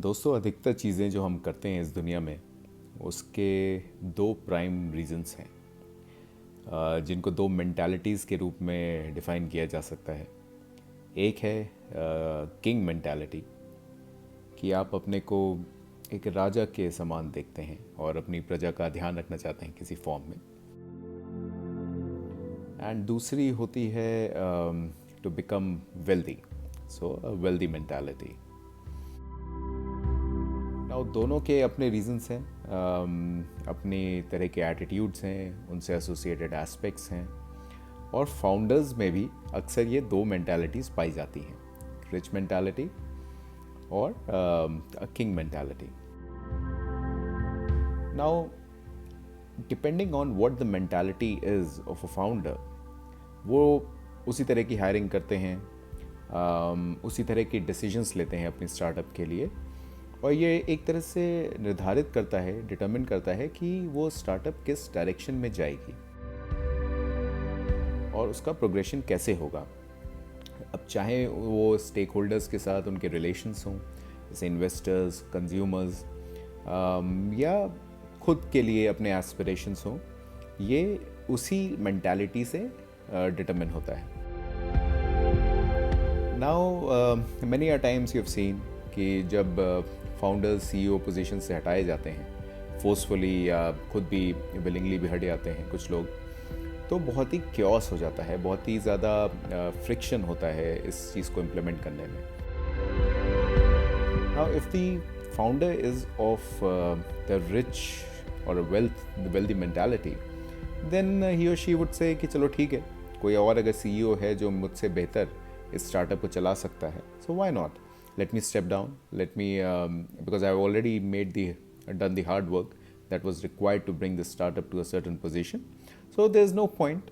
दोस्तों, अधिकतर चीज़ें जो हम करते हैं इस दुनिया में उसके दो प्राइम रीजंस हैं, जिनको दो मेंटालिटीज़ के रूप में डिफ़ाइन किया जा सकता है। एक है किंग मेंटालिटी, कि आप अपने को एक राजा के समान देखते हैं और अपनी प्रजा का ध्यान रखना चाहते हैं किसी फॉर्म में। एंड दूसरी होती है to become wealthy, so wealthy mentality. और दोनों के अपने रीजंस हैं, अपने तरह के एटीट्यूड्स हैं, उनसे एसोसिएटेड एस्पेक्ट्स हैं। और फाउंडर्स में भी अक्सर ये दो मेंटालिटीज़ पाई जाती हैं, रिच मेंटालिटी और king mentality. Now depending on what the mentality is of a founder, वो उसी तरह की हायरिंग करते हैं, उसी तरह की डिसीजंस लेते हैं अपनी स्टार्टअप के लिए। और ये एक तरह से निर्धारित करता है, डिटरमिन करता है कि वो स्टार्टअप किस डायरेक्शन में जाएगी और उसका प्रोग्रेशन कैसे होगा। अब चाहे वो स्टेक होल्डर्स के साथ उनके रिलेशंस हों, जैसे इन्वेस्टर्स, कंज्यूमर्स, या खुद के लिए अपने एस्पिरेशंस हों, ये उसी मेंटालिटी से डिटरमिन होता है। Now many a times you have seen कि जब फाउंडर्स सीईओ पोजीशन से हटाए जाते हैं फोर्सफुली या खुद भी विलिंगली भी हट जाते हैं कुछ लोग, तो बहुत ही क्योस हो जाता है, बहुत ही ज़्यादा फ्रिक्शन होता है इस चीज़ को इम्प्लीमेंट करने में। Now if the founder is of the rich और वेल्दी मेंटालिटी, देन ही और शी वुड से कि चलो ठीक है, कोई और अगर सीईओ है जो मुझसे बेहतर इस स्टार्टअप को चला सकता है, so why not, let me step down, let me because I've already done the hard work that was required to bring the startup to a certain position. So there's no point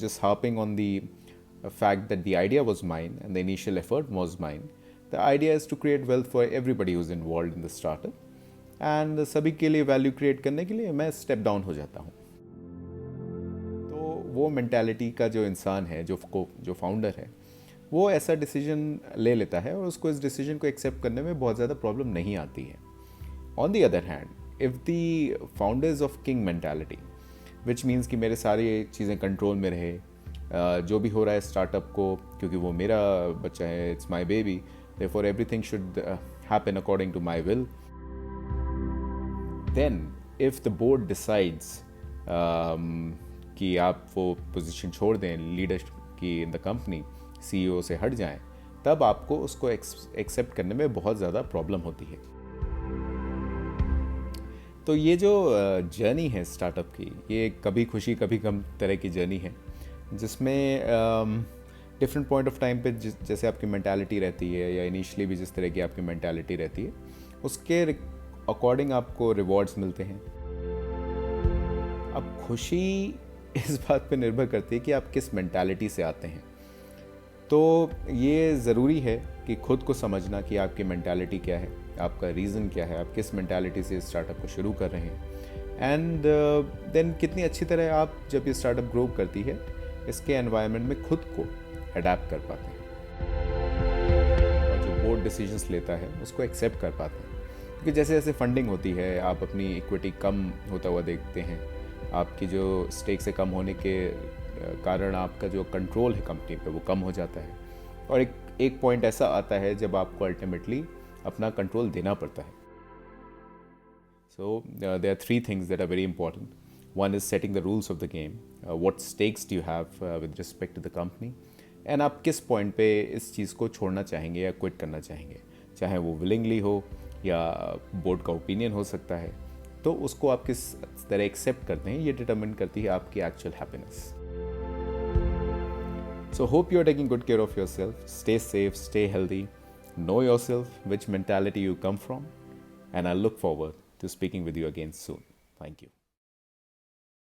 just harping on the fact that the idea was mine and the initial effort was mine. The idea is to create wealth for everybody who's involved in the startup, and सभी के लिए value create करने के लिए मैं step down हो जाता हूँ। तो वो मेंटालिटी का जो इंसान है, जो फाउंडर है, वो ऐसा डिसीजन ले लेता है और उसको इस डिसीजन को एक्सेप्ट करने में बहुत ज़्यादा प्रॉब्लम नहीं आती है। On the other hand, if the founders of king mentality, which means कि मेरे सारी चीज़ें कंट्रोल में रहे, जो भी हो रहा है स्टार्टअप को, क्योंकि वो मेरा बच्चा है, it's my baby, therefore everything should happen according to my will, then if the board decides कि आप वो पोजीशन छोड़ दें लीडर की इन द कंपनी, सीईओ से हट जाएं, तब आपको उसको एक्सेप्ट करने में बहुत ज़्यादा प्रॉब्लम होती है। तो ये जो जर्नी है स्टार्टअप की, ये कभी खुशी कभी गम तरह की जर्नी है, जिसमें डिफरेंट पॉइंट ऑफ टाइम पे जैसे आपकी मेंटालिटी रहती है, या इनिशियली भी जिस तरह की आपकी मेंटालिटी रहती है, उसके अकॉर्डिंग आपको रिवॉर्ड्स मिलते हैं। अब खुशी इस बात पे निर्भर करती है कि आप किस मेंटालिटी से आते हैं। तो ये ज़रूरी है कि खुद को समझना कि आपकी मेंटालिटी क्या है, आपका रीज़न क्या है, आप किस मेंटालिटी से स्टार्टअप को शुरू कर रहे हैं, एंड देन कितनी अच्छी तरह आप जब ये स्टार्टअप ग्रो करती है इसके एनवायरनमेंट में खुद को अडेप्ट कर पाते हैं, और जो बोर्ड डिसीजंस लेता है उसको एक्सेप्ट कर पाते हैं। क्योंकि जैसे जैसे फंडिंग होती है, आप अपनी इक्विटी कम होता हुआ देखते हैं, आपकी जो स्टेक से कम होने के कारण आपका जो कंट्रोल है कंपनी पे वो कम हो जाता है, और एक पॉइंट ऐसा आता है जब आपको अल्टीमेटली अपना कंट्रोल देना पड़ता है। So there are three things that are very important. One is setting the rules of the game, what stakes do you have with respect to the company, and आप किस पॉइंट पे इस चीज़ को छोड़ना चाहेंगे या क्विट करना चाहेंगे, चाहे वो विलिंगली हो या बोर्ड का ओपिनियन हो सकता है। तो उसको आप किस तरह एक्सेप्ट करते हैं, ये डिटरमिन करती है आपकी actual happiness. So hope you're taking good care of yourself. Stay safe, stay healthy, know yourself, which mentality you come from, and I look forward to speaking with you again soon. Thank you.